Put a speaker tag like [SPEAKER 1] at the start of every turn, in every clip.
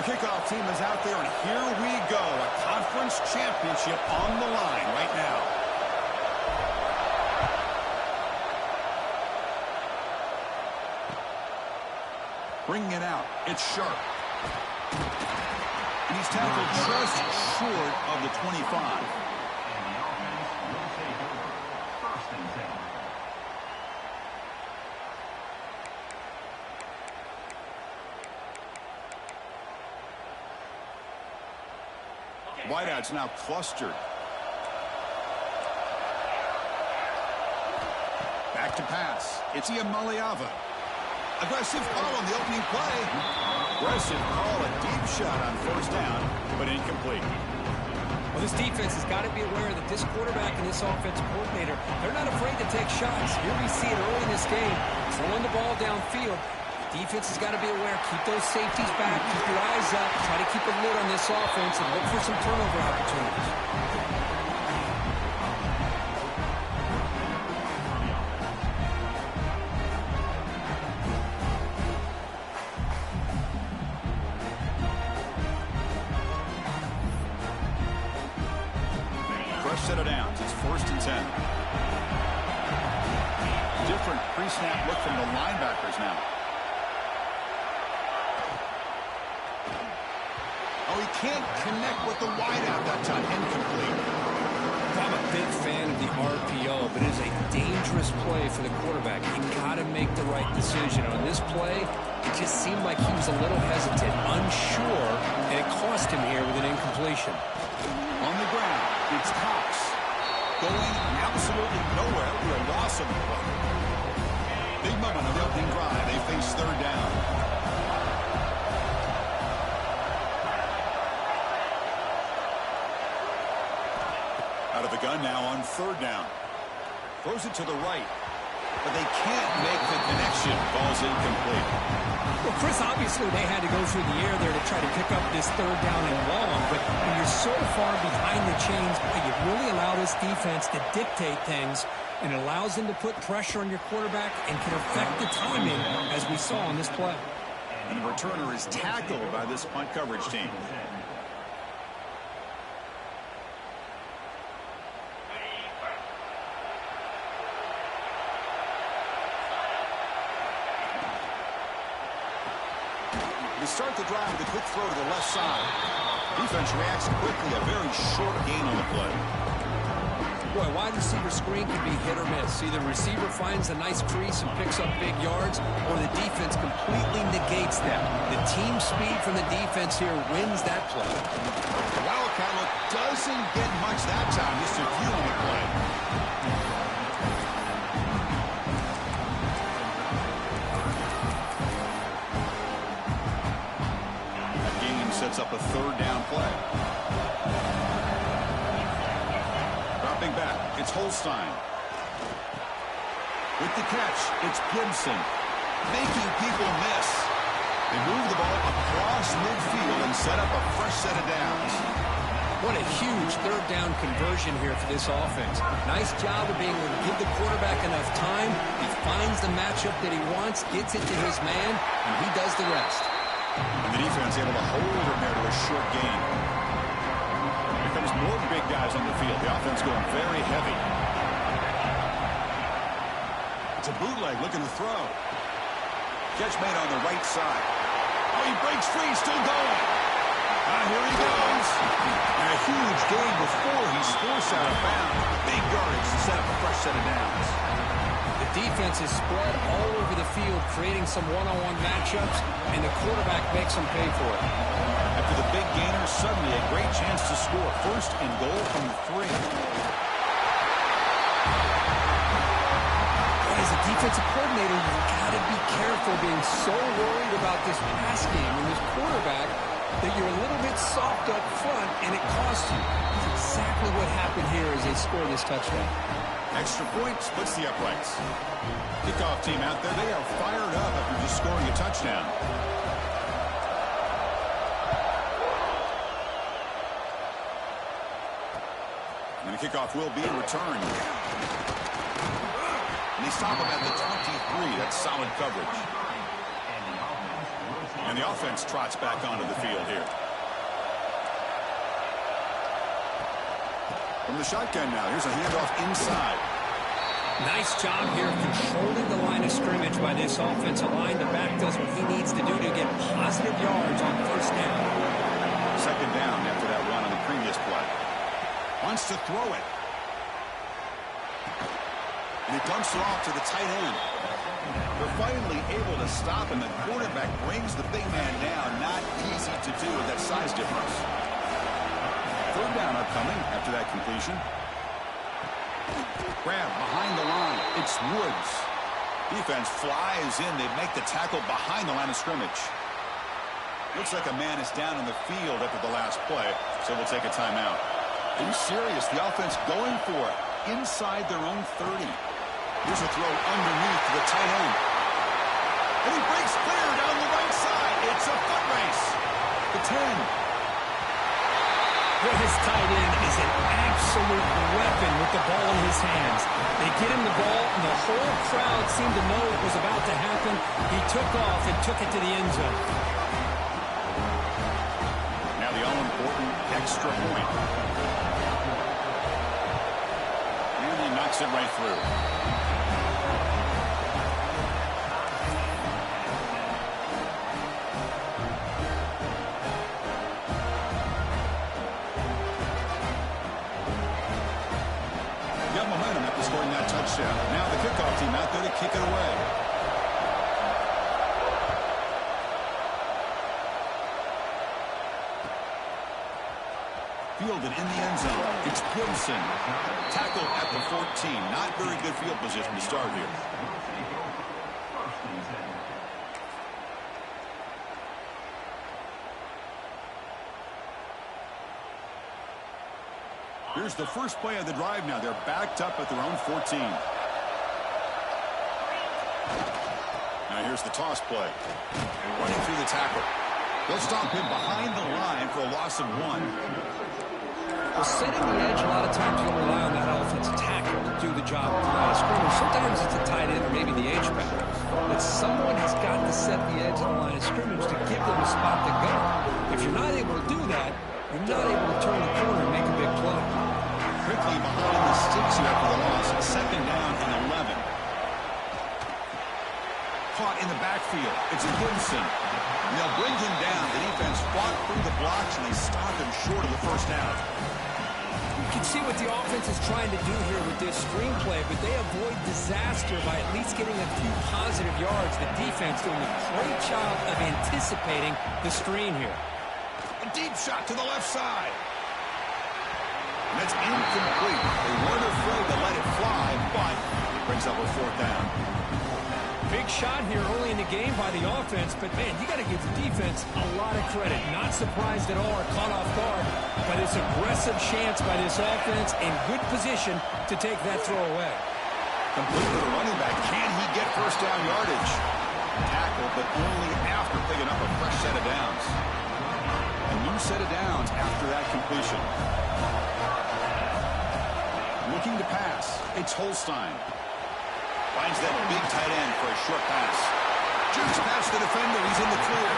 [SPEAKER 1] kickoff team is out there, and here we go. A conference championship on the line right now. Bringing it out. It's Sharp. And he's tackled just short of the 25. Wideout's now clustered. Back to pass. It's Iamaleava. Aggressive call on the opening play. Aggressive call, a deep shot on first down, but incomplete.
[SPEAKER 2] Well, this defense has got to be aware that this quarterback and this offensive coordinator, they're not afraid to take shots. Here we see it early in this game, throwing the ball downfield. The defense has got to be aware. Keep those safeties back. Keep your eyes up. Try to keep a lid on this offense and look for some turnover opportunities.
[SPEAKER 1] Set of downs. It's 1st and 10. Different pre-snap look from the linebackers now. Oh, he can't connect with the wideout that time. Incomplete.
[SPEAKER 2] I'm a big fan of the RPO, but it is a dangerous play for the quarterback. You got to make the right decision. On this play, it just seemed like he was a little hesitant, unsure, and it cost him here with an incompletion.
[SPEAKER 1] On the ground, it's Cox. Going absolutely nowhere with a loss of the play. Big moment on the opening drive. They face 3rd down. Out of the gun now on 3rd down. Throws it to the right. But they can't make the connection. Ball's incomplete.
[SPEAKER 2] Well, Chris, obviously they had to go through the air there to try to pick up this 3rd down and long, but when you're so far behind the chains, you really allow this defense to dictate things, and it allows them to put pressure on your quarterback and can affect the timing, as we saw on this play.
[SPEAKER 1] And the returner is tackled by this punt coverage team. Start the drive with a quick throw to the left side. Defense reacts quickly. A very short gain on the play.
[SPEAKER 2] Boy, wide receiver screen can be hit or miss. Either receiver finds a nice crease and picks up big yards, or the defense completely negates them. The team speed from the defense here wins that play.
[SPEAKER 1] The Wildcat look doesn't get much that time. Just a few on the play. Sets up a 3rd down play. Dropping back, it's Holstein. With the catch, it's Gibson. Making people miss. They move the ball across midfield and set up a fresh set of downs.
[SPEAKER 2] What a huge 3rd down conversion here for this offense. Nice job of being able to give the quarterback enough time. He finds the matchup that he wants, gets it to his man, and he does the rest.
[SPEAKER 1] And the defense able to hold him there to a short gain. Here comes more big guys on the field. The offense going very heavy. It's a bootleg looking to throw. Catch made on the right side. Oh, he breaks free, still going. Here he goes. And a huge gain before he's forced out of bounds. Big yardage to set up a fresh set of downs.
[SPEAKER 2] The defense is spread all over the field, creating some one-on-one matchups, and the quarterback makes them pay for it.
[SPEAKER 1] After the big gainer, suddenly a great chance to score. 1st and goal from 3.
[SPEAKER 2] As a defensive coordinator, you've got to be careful being so worried about this pass game and this quarterback that you're a little bit soft up front, and it costs you. That's exactly what happened here as they score this touchdown.
[SPEAKER 1] Extra point splits the uprights. Kickoff team out there. They are fired up after just scoring a touchdown. And the kickoff will be returned. And they stop him at the 23. That's solid coverage. And And the offense trots back onto the field here. From the shotgun now, here's a handoff inside.
[SPEAKER 2] Nice job here controlling the line of scrimmage by this offensive line. The back does what he needs to do to get positive yards on first down.
[SPEAKER 1] Second down after that run on the previous play. Wants to throw it. And he dumps it off to the tight end. They're finally able to stop him. The quarterback brings the big man down. Not easy to do with that size difference. Third down upcoming after that completion. Grab behind the line. It's Woods. Defense flies in. They make the tackle behind the line of scrimmage. Looks like a man is down on the field after the last play, so we'll take a timeout. Are you serious? The offense going for it inside their own 30. Here's a throw underneath to the tight end. And he breaks clear down the right side. It's a foot race. The 10.
[SPEAKER 2] Well, his tight end is an absolute weapon with the ball in his hands. They get him the ball, and the whole crowd seemed to know it was about to happen. He took off and took it to the end zone.
[SPEAKER 1] Now the all-important extra point. And he knocks it right through. Scoring that touchdown. Now the kickoff team out there to kick it away. Fielded in the end zone. It's Gibson. Tackled at the 14. Not very good field position to start here. Here's the first play of the drive now. They're backed up at their own 14. Now here's the toss play. And running through the tackle. They'll stop him behind the line for a loss of 1.
[SPEAKER 2] Well, setting the edge, a lot of times you'll rely on that offensive tackle to do the job at the line of scrimmage. Sometimes it's a tight end or maybe the H-back. But someone has got to set the edge of the line of scrimmage to give them a spot to go. If you're not able to do that, you're not able to turn the corner and make a big play.
[SPEAKER 1] Quickly behind the sticks here after the loss. Second down and 11. Caught in the backfield. It's Gibson. And they'll bring him down. The defense fought through the blocks, and they stopped him short of the first down.
[SPEAKER 2] You can see what the offense is trying to do here with this screenplay, but they avoid disaster by at least getting a few positive yards. The defense doing a great job of anticipating the screen here.
[SPEAKER 1] A deep shot to the left side. And that's incomplete. They weren't afraid to let it fly, but it brings up a fourth down.
[SPEAKER 2] Big shot here early in the game by the offense, but, man, you got to give the defense a lot of credit. Not surprised at all or caught off guard by this aggressive chance by this offense in good position to take that throw away.
[SPEAKER 1] Complete to the running back. Can he get first down yardage? Tackle, but only after picking up a fresh set of downs. A new set of downs after that completion. Looking to pass. It's Holstein. Finds that big tight end for a short pass. Jerks past the defender. He's in the clear.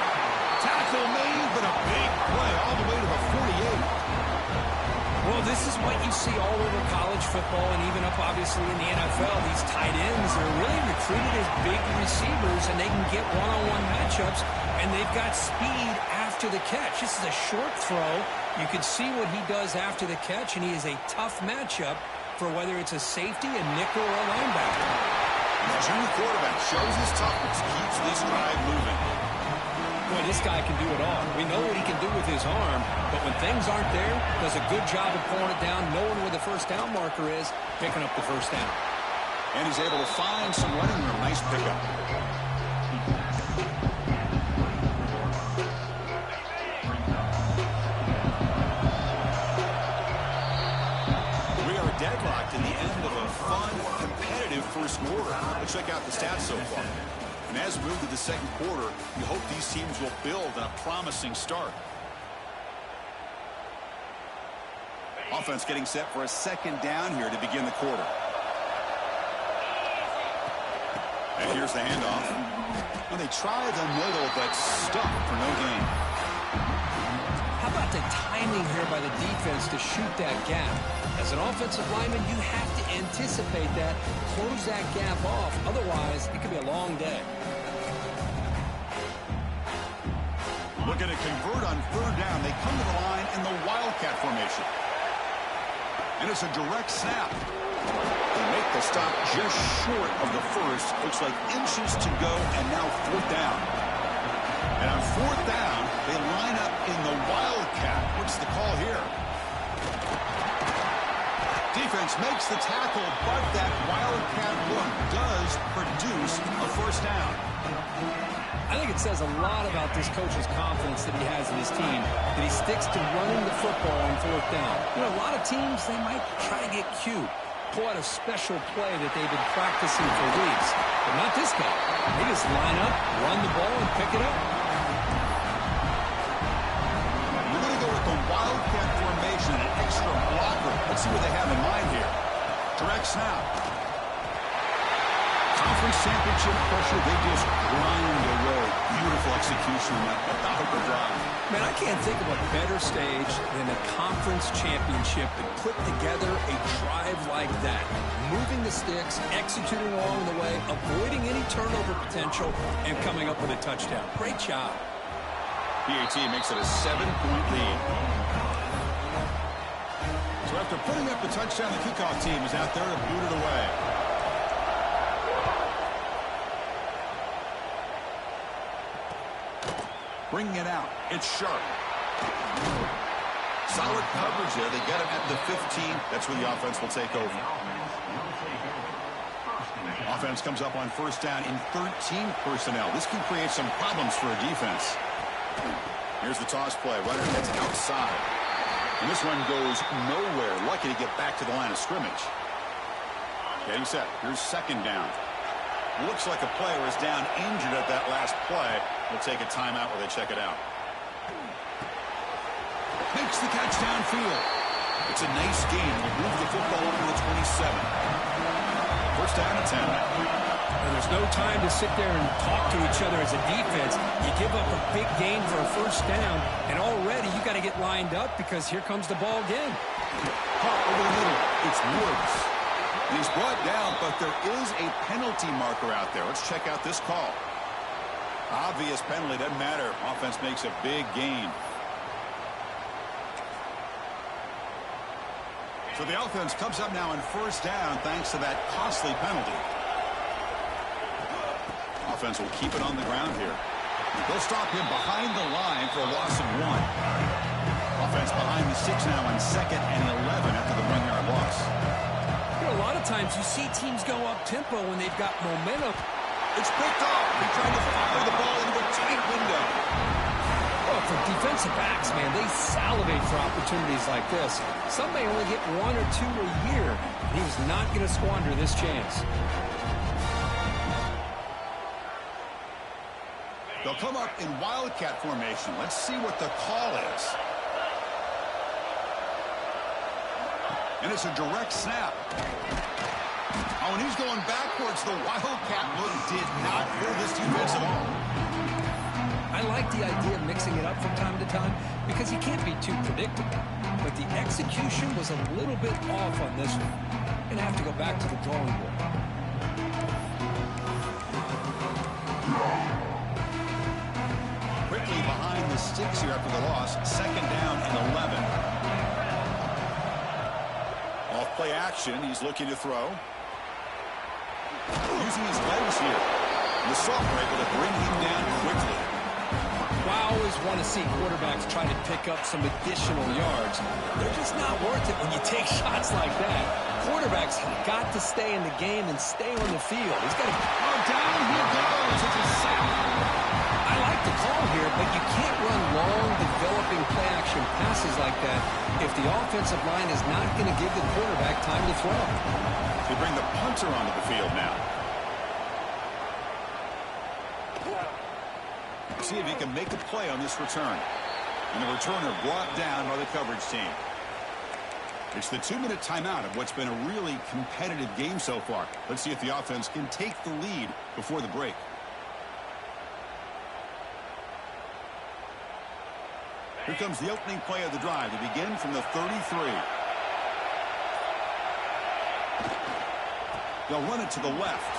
[SPEAKER 1] Tackle made, but a big play all the way to the 48.
[SPEAKER 2] Well, this is what you see all over college football and even up, obviously, in the NFL. These tight ends are really recruited as big receivers, and they can get one-on-one matchups, and they've got speed after the catch. This is a short throw. You can see what he does after the catch, and he is a tough matchup for whether it's a safety, a nickel, or a linebacker.
[SPEAKER 1] The junior quarterback shows his toughness, keeps this drive moving.
[SPEAKER 2] Boy, this guy can do it all. We know what he can do with his arm, but when things aren't there, does a good job of pulling it down, knowing where the first down marker is, picking up the first down.
[SPEAKER 1] And he's able to find some running room. Nice pickup. We are deadlocked in the end of a fun, competitive first quarter. Let's check out the stats so far. And as we move to the second quarter, we hope these teams will build on a promising start. Offense getting set for a second down here to begin the quarter. And here's the handoff. Well, they try the middle, but stuck for no gain.
[SPEAKER 2] How about the timing here by the defense to shoot that gap? As an offensive lineman, you have to anticipate that, close that gap off. Otherwise, it could be a long day.
[SPEAKER 1] Looking to convert on third down. They come to the line in the Wildcat formation. And it's a direct snap. They make the stop just short of the first. Looks like inches to go, and now fourth down. And on fourth down, they line up in the Wildcat. What's the call here? Defense makes the tackle, but that Wildcat look does produce a first down.
[SPEAKER 2] I think it says a lot about this coach's confidence that he has in his team, that he sticks to running the football on fourth down. You know, a lot of teams, they might try to get cute, pull out a special play that they've been practicing for weeks. But not this guy. They just line up, run the ball, and pick it up.
[SPEAKER 1] We're going to go with the Wildcat formation, an extra blocker. Let's see what they have in mind here. Direct snap. Conference championship pressure, they just grind away. Beautiful execution about the drive.
[SPEAKER 2] Man, I can't think of a better stage than a conference championship to put together a drive like that. Moving the sticks, executing along the way, avoiding any turnover potential, and coming up with a touchdown. Great job.
[SPEAKER 1] PAT makes it a 7-point lead. So after putting up the touchdown, the kickoff team is out there to boot it away. Bringing it out. It's sharp. Solid coverage there. They get him at the 15. That's where the offense will take over. Offense comes up on first down in 13 personnel. This can create some problems for a defense. Here's the toss play. Runner gets outside. And this one goes nowhere. Lucky to get back to the line of scrimmage. Getting set. Here's second down. Looks like a player is down injured at that last play. We'll take a timeout while they check it out. Makes the catch downfield. It's a nice game. We'll move the football over to the 27. First down and 10.
[SPEAKER 2] And there's no time to sit there and talk to each other as a defense. You give up a big gain for a first down, and already you got to get lined up because here comes the ball again.
[SPEAKER 1] Caught over the middle. It's Woods. He's brought down, but there is a penalty marker out there. Let's check out this call. Obvious penalty, doesn't matter. Offense makes a big gain. So the offense comes up now on first down thanks to that costly penalty. Offense will keep it on the ground here. They'll stop him behind the line for a loss of 1. Offense behind the 6 now on 2nd and 11 after the 1-yard loss.
[SPEAKER 2] A lot of times you see teams go up-tempo when they've got momentum.
[SPEAKER 1] It's picked off. He tried to fire the ball into a tight window.
[SPEAKER 2] Well, for defensive backs, man, they salivate for opportunities like this. Some may only get 1 or 2 a year. He's not going to squander this chance.
[SPEAKER 1] They'll come up in Wildcat formation. Let's see what the call is. And it's a direct snap. Oh, and he's going backwards. The Wildcat look did not fool this defense at all.
[SPEAKER 2] I like the idea of mixing it up from time to time because you can't be too predictable. But the execution was a little bit off on this one. Going to have to go back to the drawing board.
[SPEAKER 1] Quickly behind the sticks here after the loss. Second down and 11. Off-play action. He's looking to throw. Using his legs here. The sophomore able to bring him down quickly.
[SPEAKER 2] Well, I always want to see quarterbacks try to pick up some additional yards. They're just not worth it when you take shots like that. Quarterbacks have got to stay in the game and stay on the field. He's got to...
[SPEAKER 1] Oh, down he goes. It's a sack.
[SPEAKER 2] I like the call here, but you can't run long, developing play-action passes like that if the offensive line is not going to give the quarterback time to throw.
[SPEAKER 1] They bring the punter onto the field now. See if he can make a play on this return. And the returner brought down by the coverage team. It's the 2-minute timeout of what's been a really competitive game so far. Let's see if the offense can take the lead before the break. Here comes the opening play of the drive to begin from the 33. They'll run it to the left.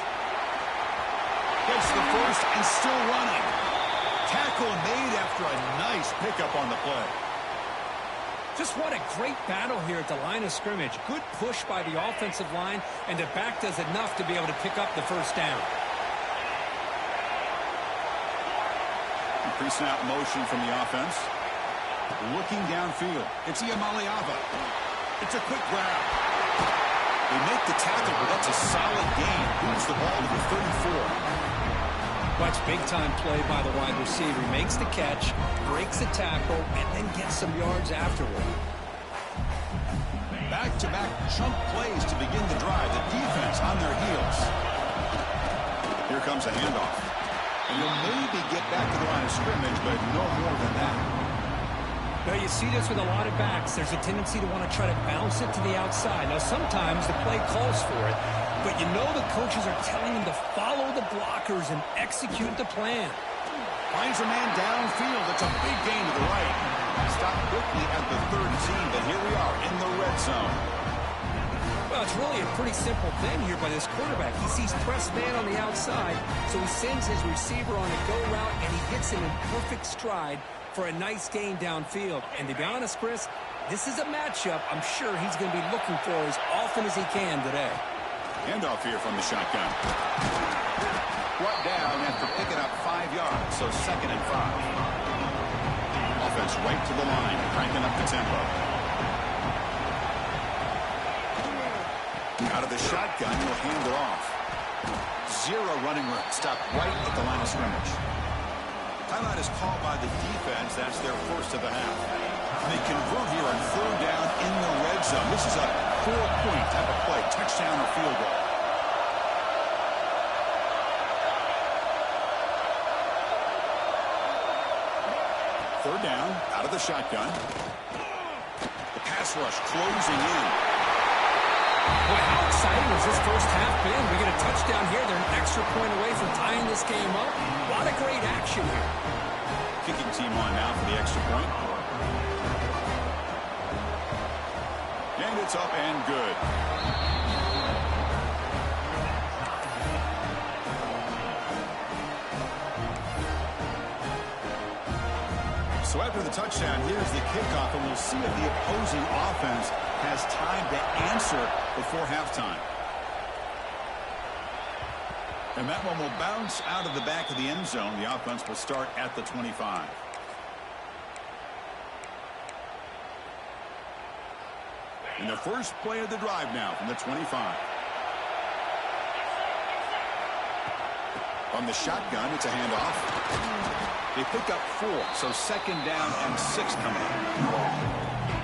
[SPEAKER 1] Gets the first and still running. Tackle made after a nice pickup on the play.
[SPEAKER 2] Just what a great battle here at the line of scrimmage. Good push by the offensive line, and the back does enough to be able to pick up the first down.
[SPEAKER 1] Pre-snap motion from the offense. Looking downfield. It's Iamaleava. It's a quick grab. They make the tackle, but that's a solid gain. Moves the ball to the 34.
[SPEAKER 2] Watch big-time play by the wide receiver. He makes the catch, breaks the tackle, and then gets some yards afterward.
[SPEAKER 1] Back-to-back chunk plays to begin the drive. The defense on their heels. Here comes a handoff. And you'll maybe get back to the line of scrimmage, but no more than that.
[SPEAKER 2] Now, you see this with a lot of backs. There's a tendency to want to try to bounce it to the outside. Now, sometimes the play calls for it, but you know the coaches are telling them to follow the blockers and execute the plan.
[SPEAKER 1] Finds a man downfield. It's a big gain to the right. Stopped quickly at the 13, but here we are in the red zone.
[SPEAKER 2] Well, it's really a pretty simple thing here by this quarterback. He sees press man on the outside, so he sends his receiver on a go route, and he gets him in perfect stride for a nice gain downfield. And to be honest, Chris, this is a matchup I'm sure he's going to be looking for as often as he can today.
[SPEAKER 1] Handoff here from the shotgun. Brought down after picking up 5 yards, so 2nd and 5. Offense right to the line, cranking up the tempo. Out of the shotgun, he'll hand it off. 0 running room. Stopped right at the line of scrimmage. Timeout is called by the defense. That's their first of the half. They convert here on 3rd down in the red zone. This is a 4-point type of play. Touchdown or field goal. Third down, out of the shotgun. The pass rush closing in.
[SPEAKER 2] Boy, how exciting has this first half been? We get a touchdown here. They're an extra point away from tying this game up. A lot of great action here.
[SPEAKER 1] Kicking team on now for the extra point. And it's up and good. So after the touchdown, here's the kickoff, and we'll see if the opposing offense has time to answer before halftime. And that one will bounce out of the back of the end zone. The offense will start at the 25. And the first play of the drive now from the 25. On the shotgun, it's a handoff. They pick up 4, so 2nd down and 6 coming up.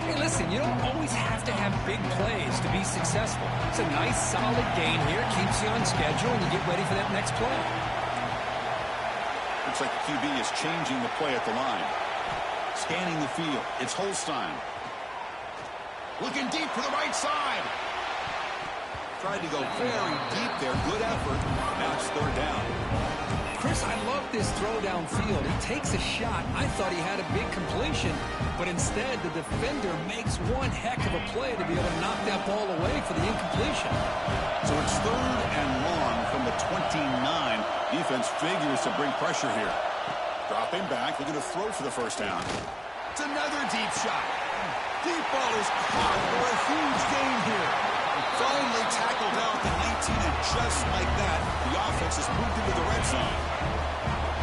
[SPEAKER 2] Hey, listen, you don't always have to have big plays to be successful. It's a nice, solid gain here. Keeps you on schedule, and you get ready for that next play.
[SPEAKER 1] Looks like the QB is changing the play at the line. Scanning the field. It's Holstein. Looking deep for the right side. Tried to go very deep there. Good effort. Now it's 3rd down.
[SPEAKER 2] Chris, I love this throw downfield. He takes a shot. I thought he had a big completion, but instead the defender makes one heck of a play to be able to knock that ball away for the incompletion.
[SPEAKER 1] So it's 3rd and long from the 29. Defense figures to bring pressure here. Dropping back, looking to throw for the first down. It's another deep shot. Deep ball is caught for a huge gain here. Finally tackled out the 19, and just like that, the offense has moved into the red zone.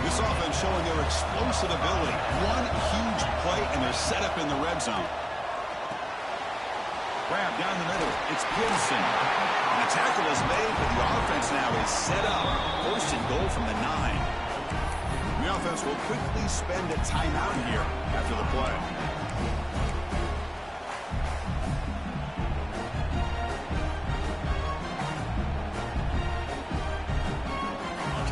[SPEAKER 1] This offense showing their explosive ability. One huge play, and they're set up in the red zone. Grab down the middle. It's Gibson. And the tackle is made, but the offense now is set up. 1st and goal from the 9. The offense will quickly spend a timeout here after the play.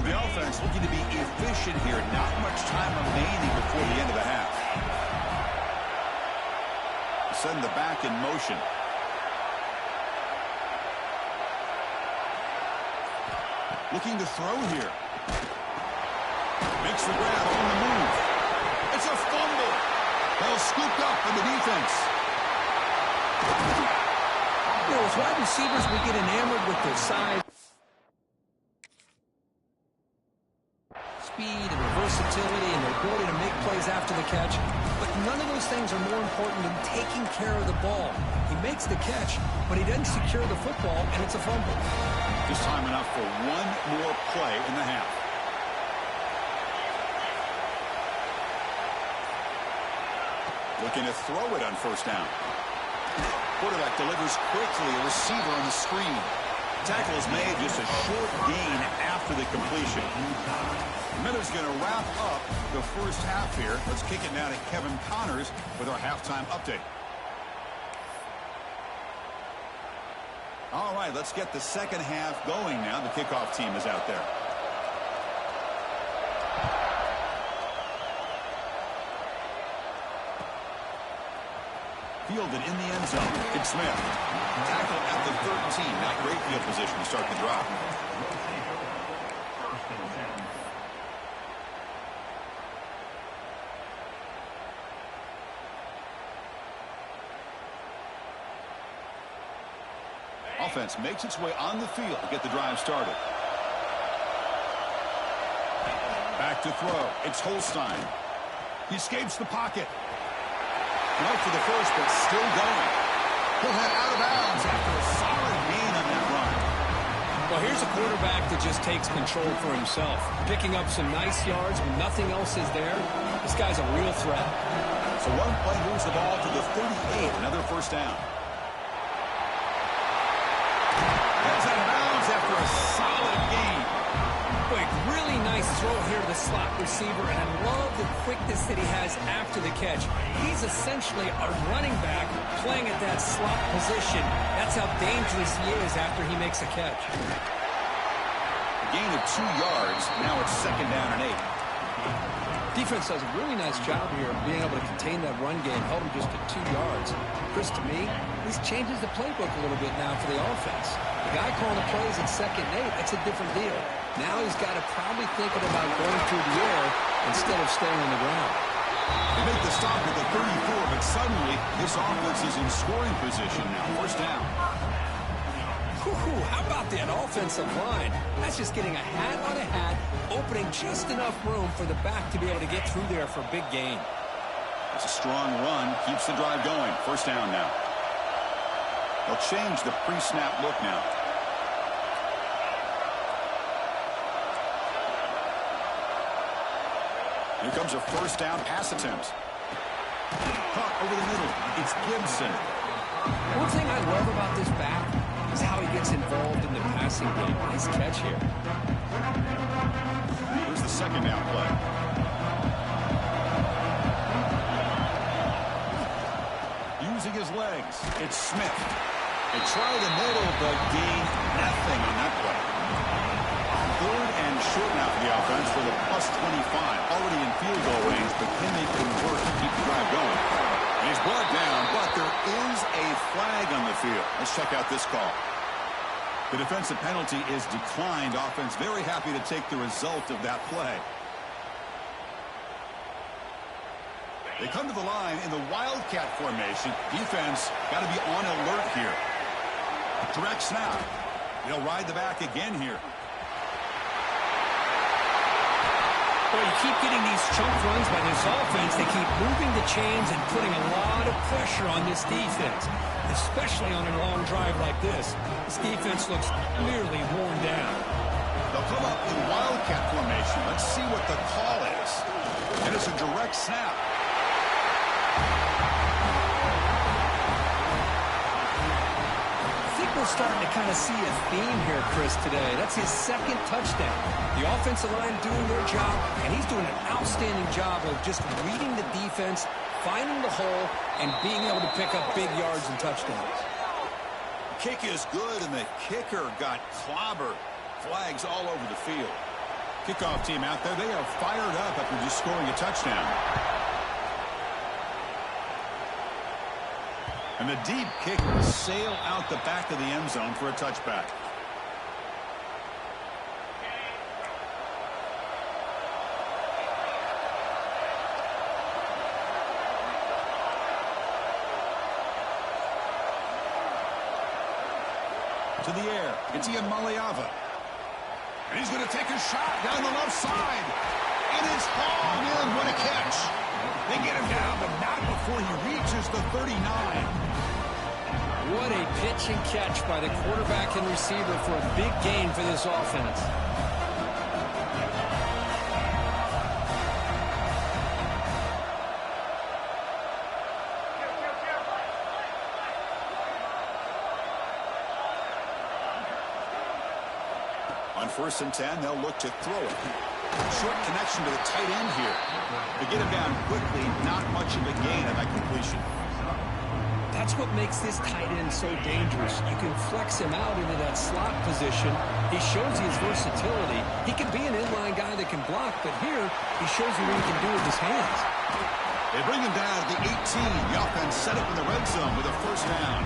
[SPEAKER 1] The offense looking to be efficient here. Not much time remaining before the end of the half. Send the back in motion. Looking to throw here. Makes the grab on the move. It's a fumble. Well, scooped up in the defense.
[SPEAKER 2] You know, as wide receivers, we get enamored with their size, speed, and versatility, and their ability to make plays after the catch. But none of those things are more important than taking care of the ball. He makes the catch, but he doesn't secure the football, and it's a fumble.
[SPEAKER 1] Just time enough for one more play in the half. Looking to throw it on first down. Quarterback delivers quickly, a receiver on the screen. Tackle is made, just a short gain after the completion. Miller's going to wrap up the first half here. Let's kick it now to Kevin Connors with our halftime update. All right, let's get the second half going now. The kickoff team is out there. Fielded in the end zone. It's Smith. Tackle at the 13. Not great field position to start the drive. Offense makes its way on the field to get the drive started. Back to throw. It's Holstein. He escapes the pocket. Out for the first, but still going. He'll head out of bounds after a solid gain on that run.
[SPEAKER 2] Well, here's a quarterback that just takes control for himself. Picking up some nice yards when nothing else is there. This guy's a real threat.
[SPEAKER 1] So one play moves the ball to the 38. Another first down. Heads out of bounds after a solid gain.
[SPEAKER 2] Quick, really nice throw here to the slot receiver, and I love the quickness that he has after the catch. He's essentially a running back playing at that slot position. That's how dangerous he is after he makes a catch.
[SPEAKER 1] A gain of 2 yards. Now it's second down and 8.
[SPEAKER 2] Defense does a really nice job here of being able to contain that run game, held him just to 2 yards. Chris, to me, this changes the playbook a little bit now for the offense. The guy calling the plays at second and 8, that's a different deal. Now he's got to probably thinking about going through the air instead of staying on the ground.
[SPEAKER 1] They make the stop at the 34, but suddenly this offense is in scoring position now. First down.
[SPEAKER 2] How about that offensive line? That's just getting a hat on a hat, opening just enough room for the back to be able to get through there for a big gain.
[SPEAKER 1] It's a strong run, keeps the drive going. First down now. They'll change the pre-snap look now. Here comes a first down pass attempt. Caught over the middle. It's Gibson.
[SPEAKER 2] One thing I love about this back is how he gets involved in the passing game. Nice catch here.
[SPEAKER 1] Here's the second down play. Using his legs. It's Smith. They try the middle, but gain nothing on that play. Third and short now for the offense for the plus 25. Already in field goal range, but can they convert to keep the drive going? He's brought down, but there is a flag on the field. Let's check out this call. The defensive penalty is declined. Offense very happy to take the result of that play. They come to the line in the Wildcat formation. Defense got to be on alert here. Direct snap. They'll ride the back again here.
[SPEAKER 2] Well, you keep getting these chunk runs by this offense. They keep moving the chains and putting a lot of pressure on this defense, especially on a long drive like this. This defense looks clearly worn down.
[SPEAKER 1] They'll come up in Wildcat formation. Let's see what the call is. And it's a direct snap.
[SPEAKER 2] I think we're starting to kind of see a theme here, Chris, today. That's his second touchdown. The offensive line doing their job, and he's doing an outstanding job of just reading the defense, finding the hole, and being able to pick up big yards and touchdowns.
[SPEAKER 1] Kick is good, and the kicker got clobbered. Flags all over the field. Kickoff team out there, they are fired up after just scoring a touchdown. And the deep kick will sail out the back of the end zone for a touchback. To the air. It's Iamaleava. And he's going to take a shot down the left side. It is hauled in. What a catch. They get him down, but not before he reaches the 39.
[SPEAKER 2] What a pitch and catch by the quarterback and receiver for a big gain for this offense.
[SPEAKER 1] On 1st and 10, they'll look to throw it. Short connection to the tight end here. To get him down quickly, not much of a gain on that completion.
[SPEAKER 2] That's what makes this tight end so dangerous. You can flex him out into that slot position. He shows you his versatility. He can be an inline guy that can block, but here he shows you what he can do with his hands.
[SPEAKER 1] They bring him down at the 18. The offense set up in the red zone with a first down.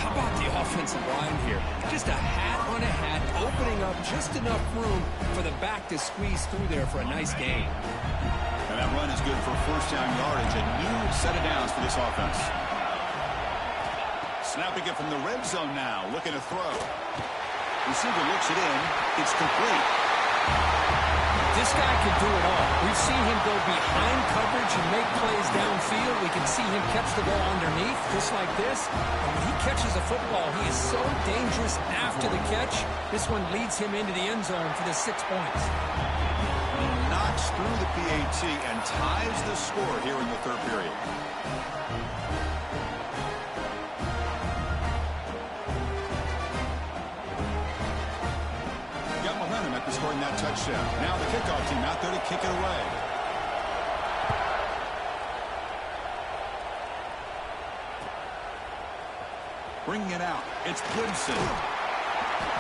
[SPEAKER 2] How about the offensive line here? Just a hat on a hat, opening up just enough room for the back to squeeze through there for a nice gain.
[SPEAKER 1] And that run is good for first down yardage. A new set of downs for this offense. Snapping it from the red zone now, looking to throw. Receiver looks it in. It's complete.
[SPEAKER 2] This guy can do it all. We've seen him go behind coverage and make plays downfield. We can see him catch the ball underneath, just like this. And when he catches a football, he is so dangerous after the catch. This one leads him into the end zone for the 6 points.
[SPEAKER 1] He knocks through the PAT and ties the score here in the third period. After scoring that touchdown. Now the kickoff team out there to kick it away. Bringing it out. It's Gibson.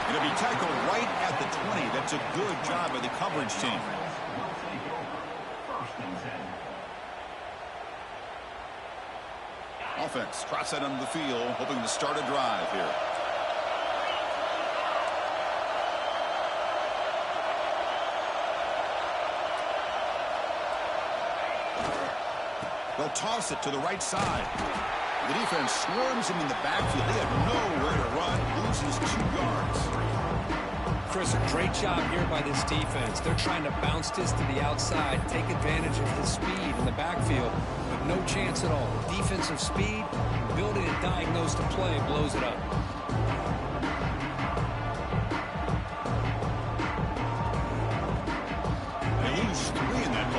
[SPEAKER 1] It'll be tackled right at the 20. That's a good job by the coverage team. Offense cross that onto the field, hoping to start a drive here. They'll toss it to the right side. The defense swarms him in the backfield. They have nowhere to run. Loses 2 yards.
[SPEAKER 2] Chris, a great job here by this defense. They're trying to bounce this to the outside, take advantage of his speed in the backfield, but no chance at all. Defensive speed, ability to diagnose the play, blows it up.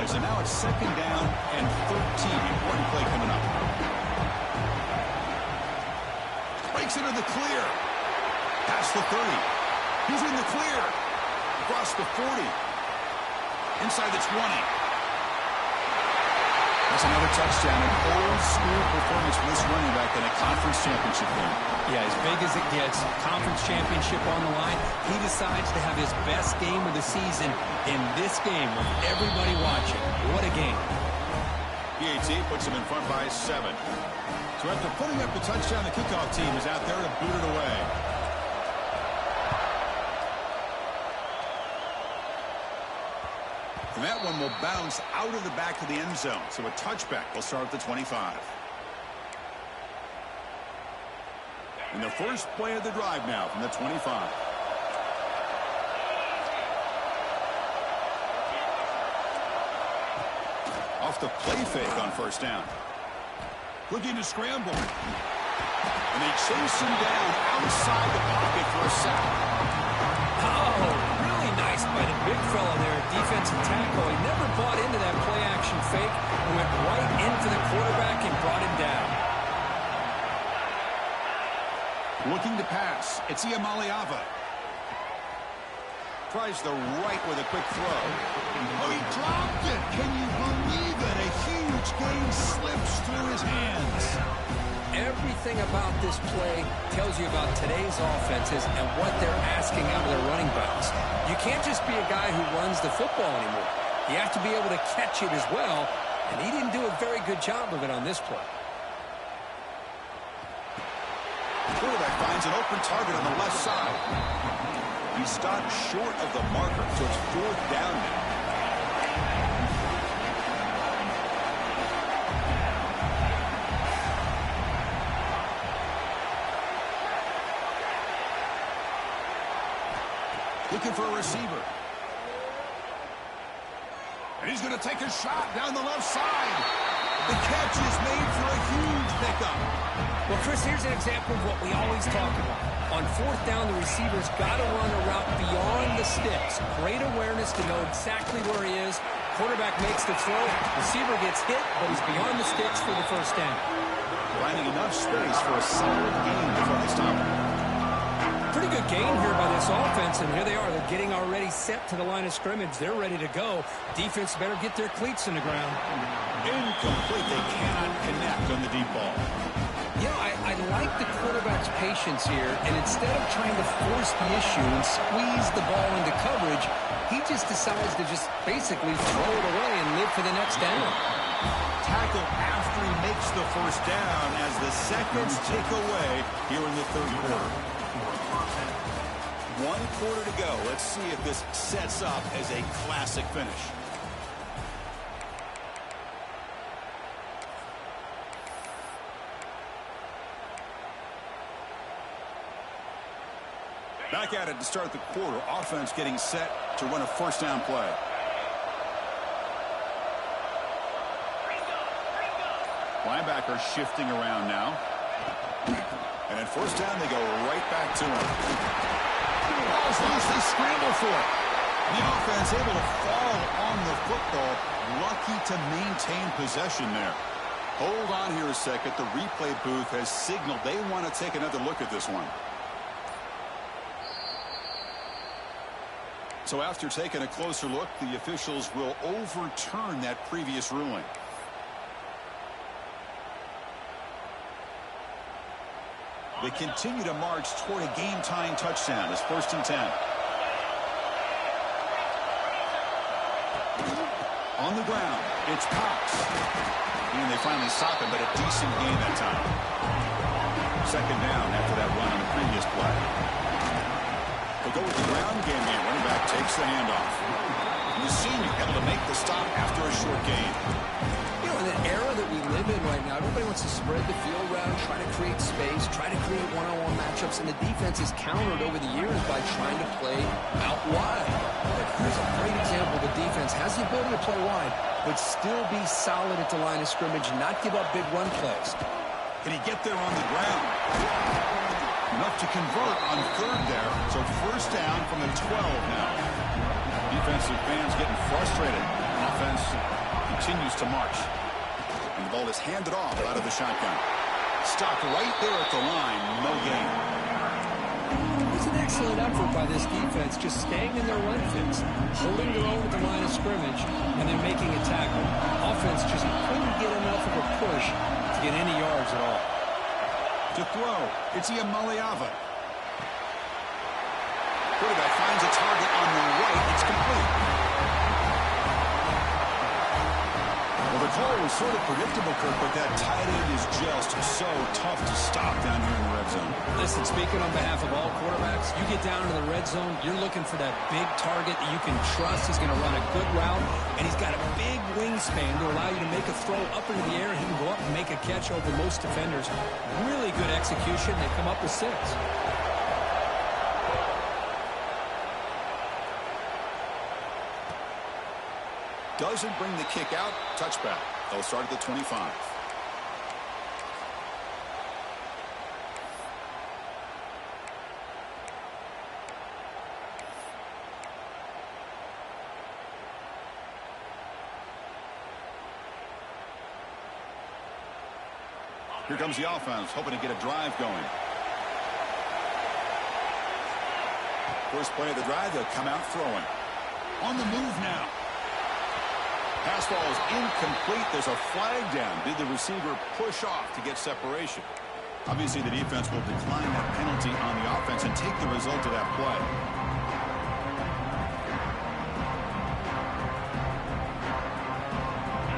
[SPEAKER 1] So now it's 2nd down and 13. Important play coming up. Breaks into the clear. Past the 30. He's in the clear. Across the 40. Inside the 20. That's another touchdown. An old school performance for this running back in a conference championship game.
[SPEAKER 2] Yeah, as big as it gets, conference championship on the line. He decides to have his best game of the season in this game with everybody watching. What a game.
[SPEAKER 1] PAT puts him in front by 7. So after putting up the touchdown, the kickoff team is out there to boot it away. And that one will bounce out of the back of the end zone. So a touchback will start at the 25. And the first play of the drive now from the 25. Off the play fake on first down. Looking to scramble. And they chase him down outside the pocket for a sack.
[SPEAKER 2] Oh, really nice by the big fella there, defensive tackle. He never bought into that play-action fake. Went right into the quarterback and brought him down.
[SPEAKER 1] Looking to pass. It's Iamaleava. Tries the right with a quick throw. Oh, he dropped it. Can you believe it? A huge gain slips through his hands.
[SPEAKER 2] Everything about this play tells you about today's offenses and what they're asking out of their running backs. You can't just be a guy who runs the football anymore. You have to be able to catch it as well, and he didn't do a very good job of it on this play.
[SPEAKER 1] The quarterback finds an open target on the left side. He stopped short of the marker, so it's 4th down now. Looking for a receiver. And he's going to take a shot down the left side. The catch is made for a huge pickup.
[SPEAKER 2] Well, Chris, here's an example of what we always talk about. On fourth down, the receiver's got to run a route beyond the sticks. Great awareness to know exactly where he is. Quarterback makes the throw. Receiver gets hit, but he's beyond the sticks for the first down.
[SPEAKER 1] Finding enough space for a solid gain before they stop him.
[SPEAKER 2] Pretty good gain here by this offense, and here they are. They're getting already set to the line of scrimmage. They're ready to go. Defense better get their cleats in the ground.
[SPEAKER 1] Incomplete. They cannot connect on the deep ball.
[SPEAKER 2] Yeah, I like the quarterback's patience here, and instead of trying to force the issue and squeeze the ball into coverage, he just decides to just basically throw it away and live for the next down.
[SPEAKER 1] Tackle after he makes the first down as the seconds tick away here in the third quarter. 1 quarter to go. Let's see if this sets up as a classic finish. Back at it to start the quarter. Offense getting set to run a first down play. Linebacker shifting around now. And at first down, they go right back to him. Ball's loose. They scramble for it. The offense able to fall on the football. Lucky to maintain possession there. Hold on here a second. The replay booth has signaled they want to take another look at this one. So after taking a closer look, the officials will overturn that previous ruling. They continue to march toward a game-tying touchdown. It's 1st and 10. On the ground, it's Cox. And they finally stop him, but a decent gain that time. 2nd down after that run on the previous play. They'll go with the ground game here. Running back takes the handoff. And the senior able to make the stop after a short gain.
[SPEAKER 2] You know, in the era that we live in right now, everybody wants to spread the field around, try to create space, try to create one-on-one matchups, and the defense is countered over the years by trying to play out wide. But here's a great example. The defense has the ability to play wide, but still be solid at the line of scrimmage, not give up big run plays.
[SPEAKER 1] Can he get there on the ground? Enough to convert on 3rd there, so first down from the 12 now. Defensive fans getting frustrated. Offense continues to march. And the ball is handed off out of the shotgun. Stopped right there at the line, no gain.
[SPEAKER 2] It's an excellent effort by this defense, just staying in their run fits, holding their own at the line of scrimmage, and then making a tackle. Offense just couldn't get enough of a push to get any yards at all.
[SPEAKER 1] To throw, it's Iamaleava. Quarterback finds a target on the right. It's complete. Well, the call was sort of predictable, Kirk, but that tight end is just so tough to stop down here in the red zone.
[SPEAKER 2] Listen, speaking on behalf of all quarterbacks, you get down to the red zone, you're looking for that big target that you can trust. He's going to run a good route, and he's got a big wingspan to allow you to make a throw up into the air. He can go up and make a catch over most defenders. Really good execution. They come up with 6.
[SPEAKER 1] Doesn't bring the kick out. Touchback. They'll start at the 25. Here comes the offense, hoping to get a drive going. First play of the drive, they'll come out throwing. On the move now. Pass ball is incomplete. There's a flag down. Did the receiver push off to get separation? Obviously, the defense will decline that penalty on the offense and take the result of that play.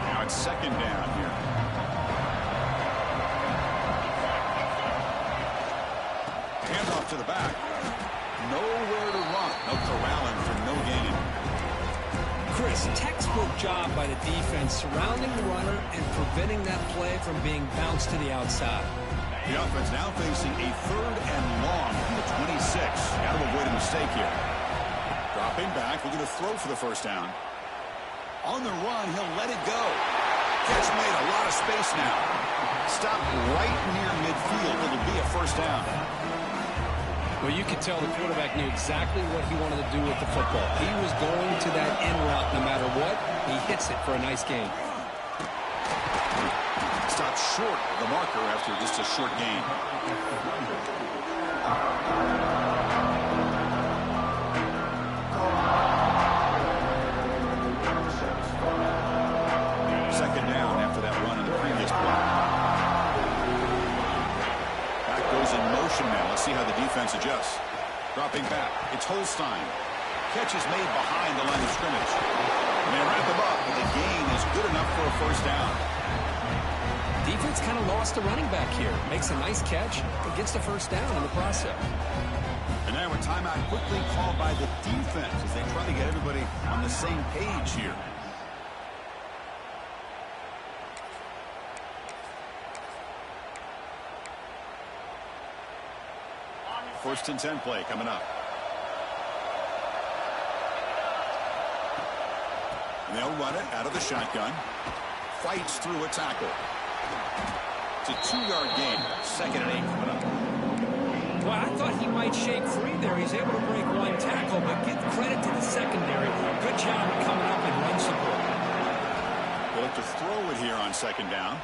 [SPEAKER 1] Now it's 2nd down here. Handoff to the back. Nowhere to run. No corralling for no gain.
[SPEAKER 2] Chris, textbook job by the defense surrounding the runner and preventing that play from being bounced to the outside.
[SPEAKER 1] The offense now facing a 3rd and long from the 26. Got to avoid a mistake here. Dropping back, looking to throw for the first down. On the run, he'll let it go. Catch made, a lot of space now. Stop right near midfield. It'll be a first down.
[SPEAKER 2] Well, you could tell the quarterback knew exactly what he wanted to do with the football. He was going to that end route no matter what. He hits it for a nice gain.
[SPEAKER 1] Stop short of the marker after just a short gain. Second down after that run in the previous play. Back goes in motion now. Let's see how the defense adjusts. Dropping back. It's Holstein. Catch is made behind the line of scrimmage. And they wrap him up, but the gain is good enough for a first down.
[SPEAKER 2] Defense kind of lost the running back here. Makes a nice catch and gets the first down in the process.
[SPEAKER 1] And now a timeout quickly called by the defense as they try to get everybody on the same page here. First and 10 play coming up. And they'll run it out of the shotgun. Fights through a tackle. It's a 2-yard gain. Second and 8 coming up.
[SPEAKER 2] Well, I thought he might shake free there. He's able to break one tackle, but give credit to the secondary. Good job of coming up and run support.
[SPEAKER 1] They'll look to throw it here on second down.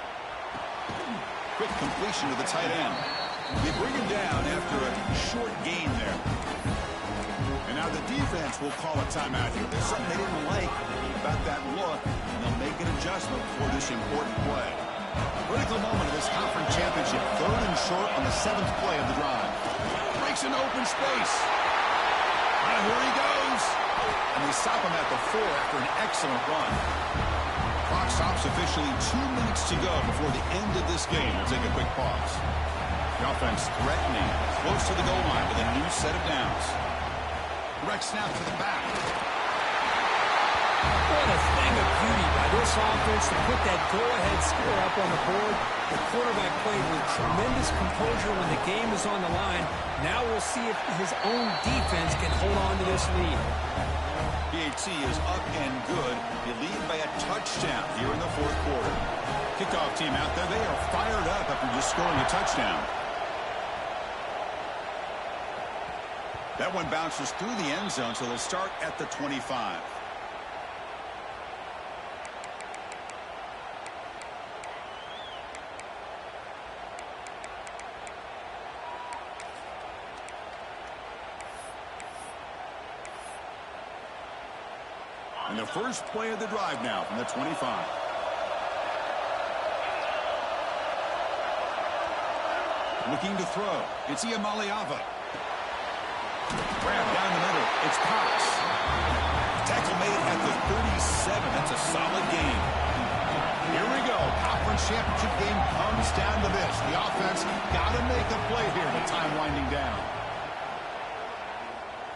[SPEAKER 1] Quick completion to the tight end. They bring him down after a short gain there. And now the defense will call a timeout here. There's something they didn't like about that look, and they'll make an adjustment for this important play. Critical moment of this conference championship. Third and short on the 7th play of the drive. Breaks an open space. And here he goes. And they stop him at the 4 after an excellent run. Clock stops officially 2 minutes to go before the end of this game. We'll take a quick pause. The offense threatening, close to the goal line with a new set of downs. Direct snap to the back.
[SPEAKER 2] What a thing of beauty by this offense to put that go-ahead score up on the board. The quarterback played with tremendous composure when the game is on the line. Now we'll see if his own defense can hold on to this lead.
[SPEAKER 1] BAT is up and good. They lead by a touchdown here in the 4th quarter. Kickoff team out there. They are fired up after just scoring a touchdown. That one bounces through the end zone, so they'll start at the 25. And the first play of the drive now from the 25. Looking to throw. It's Iamaleava. Grab down the middle. It's Cox. Tackle made at the 37. That's a solid gain. Here we go. Conference championship game comes down to this. The offense got to make a play here with time winding down.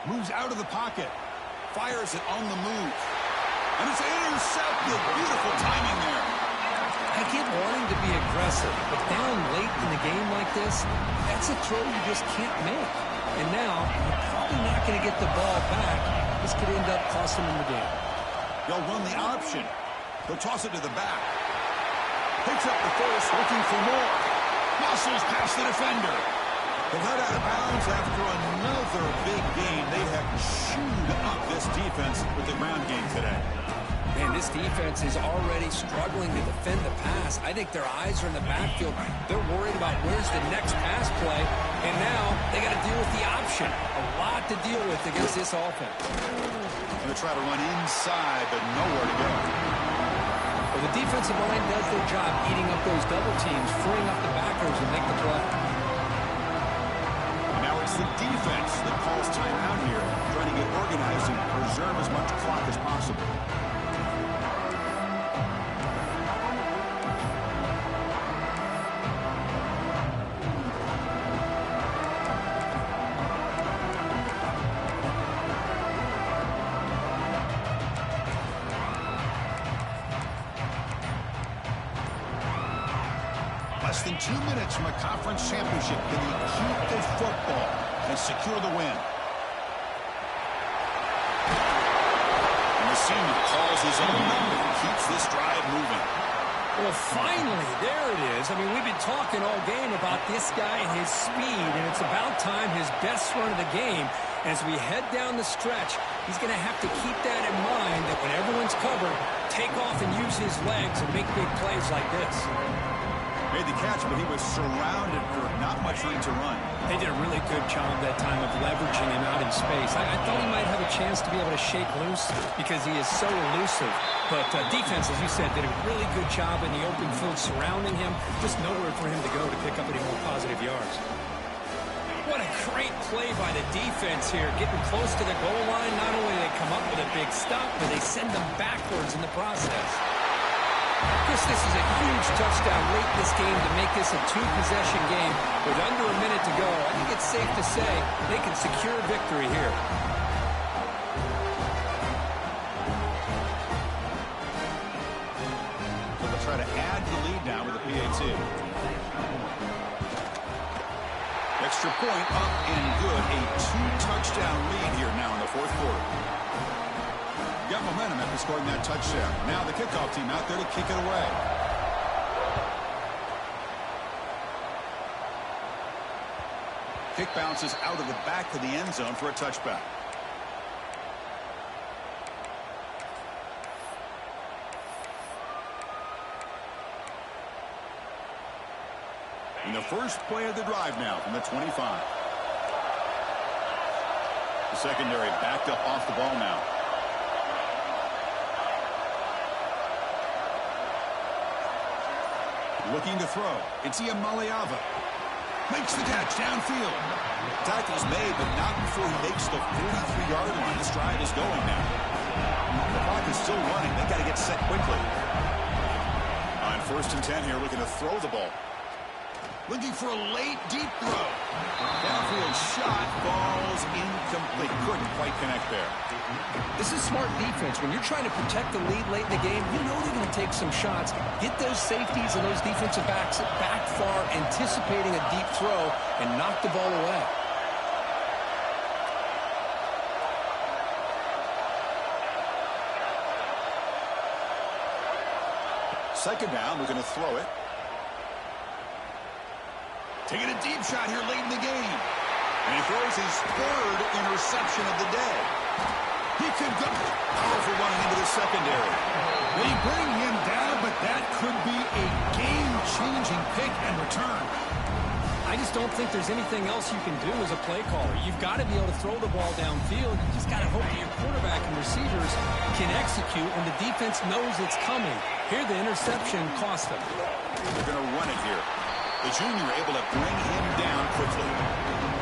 [SPEAKER 1] Moves out of the pocket. Fires it on the move. And it's intercepted. Beautiful timing there.
[SPEAKER 2] I get wanting to be aggressive, but down late in the game like this, that's a throw you just can't make. And now, you're probably not going to get the ball back. This could end up costing them the game.
[SPEAKER 1] They'll run the option. They'll toss it to the back. Picks up the first, looking for more. Muscles past the defender. They're led out of bounds after another big game. They have chewed up this defense with the ground game today.
[SPEAKER 2] Man, this defense is already struggling to defend the pass. I think their eyes are in the backfield. They're worried about where's the next pass play. And now they got to deal with the option. A lot to deal with against this offense.
[SPEAKER 1] Going to try to run inside, but nowhere to go.
[SPEAKER 2] Well, the defensive line does their job eating up those double teams, freeing up the backers and make the play.
[SPEAKER 1] And now it's the defense that calls timeout here, trying to get organized and preserve as much clock as possible. Less than 2 minutes from a conference championship. Can he keep the football and secure the win? senior calls his own number and keeps this drive moving.
[SPEAKER 2] Well, finally, there it is. I mean, we've been talking all game about this guy and his speed, and it's about time his best run of the game. As we head down the stretch, he's going to have to keep that in mind, that when everyone's covered, take off and use his legs and make big plays like this.
[SPEAKER 1] Made the catch, but he was surrounded for not much room to run.
[SPEAKER 2] They did a really good job that time of leveraging him out in space. I thought he might have a chance to be able to shake loose because he is so elusive. But defense, as you said, did a really good job in the open field surrounding him. Just nowhere for him to go to pick up any more positive yards. What a great play by the defense here. Getting close to the goal line, not only do they come up with a big stop, but they send them backwards in the process. Chris, this is a huge touchdown late in this game to make this a two-possession game with under a minute to go. I think it's safe to say they can secure victory here.
[SPEAKER 1] So they'll try to add to the lead now with a PAT. Extra point up and good. A two-touchdown lead here now in the fourth quarter. Got momentum after scoring that touchdown. Now the kickoff team out there to kick it away. Kick bounces out of the back of the end zone for a touchback. In the first play of the drive now from the 25. The secondary backed up off the ball now. Looking to throw. It's Iamaleava. Makes the catch downfield. Tackle's made, but not before he makes the 43-yard line. This drive is going now. The clock is still running. They got to get set quickly. On 1st and 10 here, looking to throw the ball. Looking for a late, deep throw. Downfield shot falls incomplete. Couldn't quite connect there.
[SPEAKER 2] This is smart defense. When you're trying to protect the lead late in the game, you know they're going to take some shots. Get those safeties and those defensive backs back far, anticipating a deep throw, and knock the ball away.
[SPEAKER 1] Second down, we're going to throw it. Taking a deep shot here late in the game. And he throws his third interception of the day. He could go. Powerful running into the secondary.
[SPEAKER 3] They bring him down, but that could be a game-changing pick and return.
[SPEAKER 2] I just don't think there's anything else you can do as a play caller. You've got to be able to throw the ball downfield. You just got to hope that your quarterback and receivers can execute and the defense knows it's coming. Here, the interception cost them.
[SPEAKER 1] They're going to run it here. The junior able to bring him down quickly.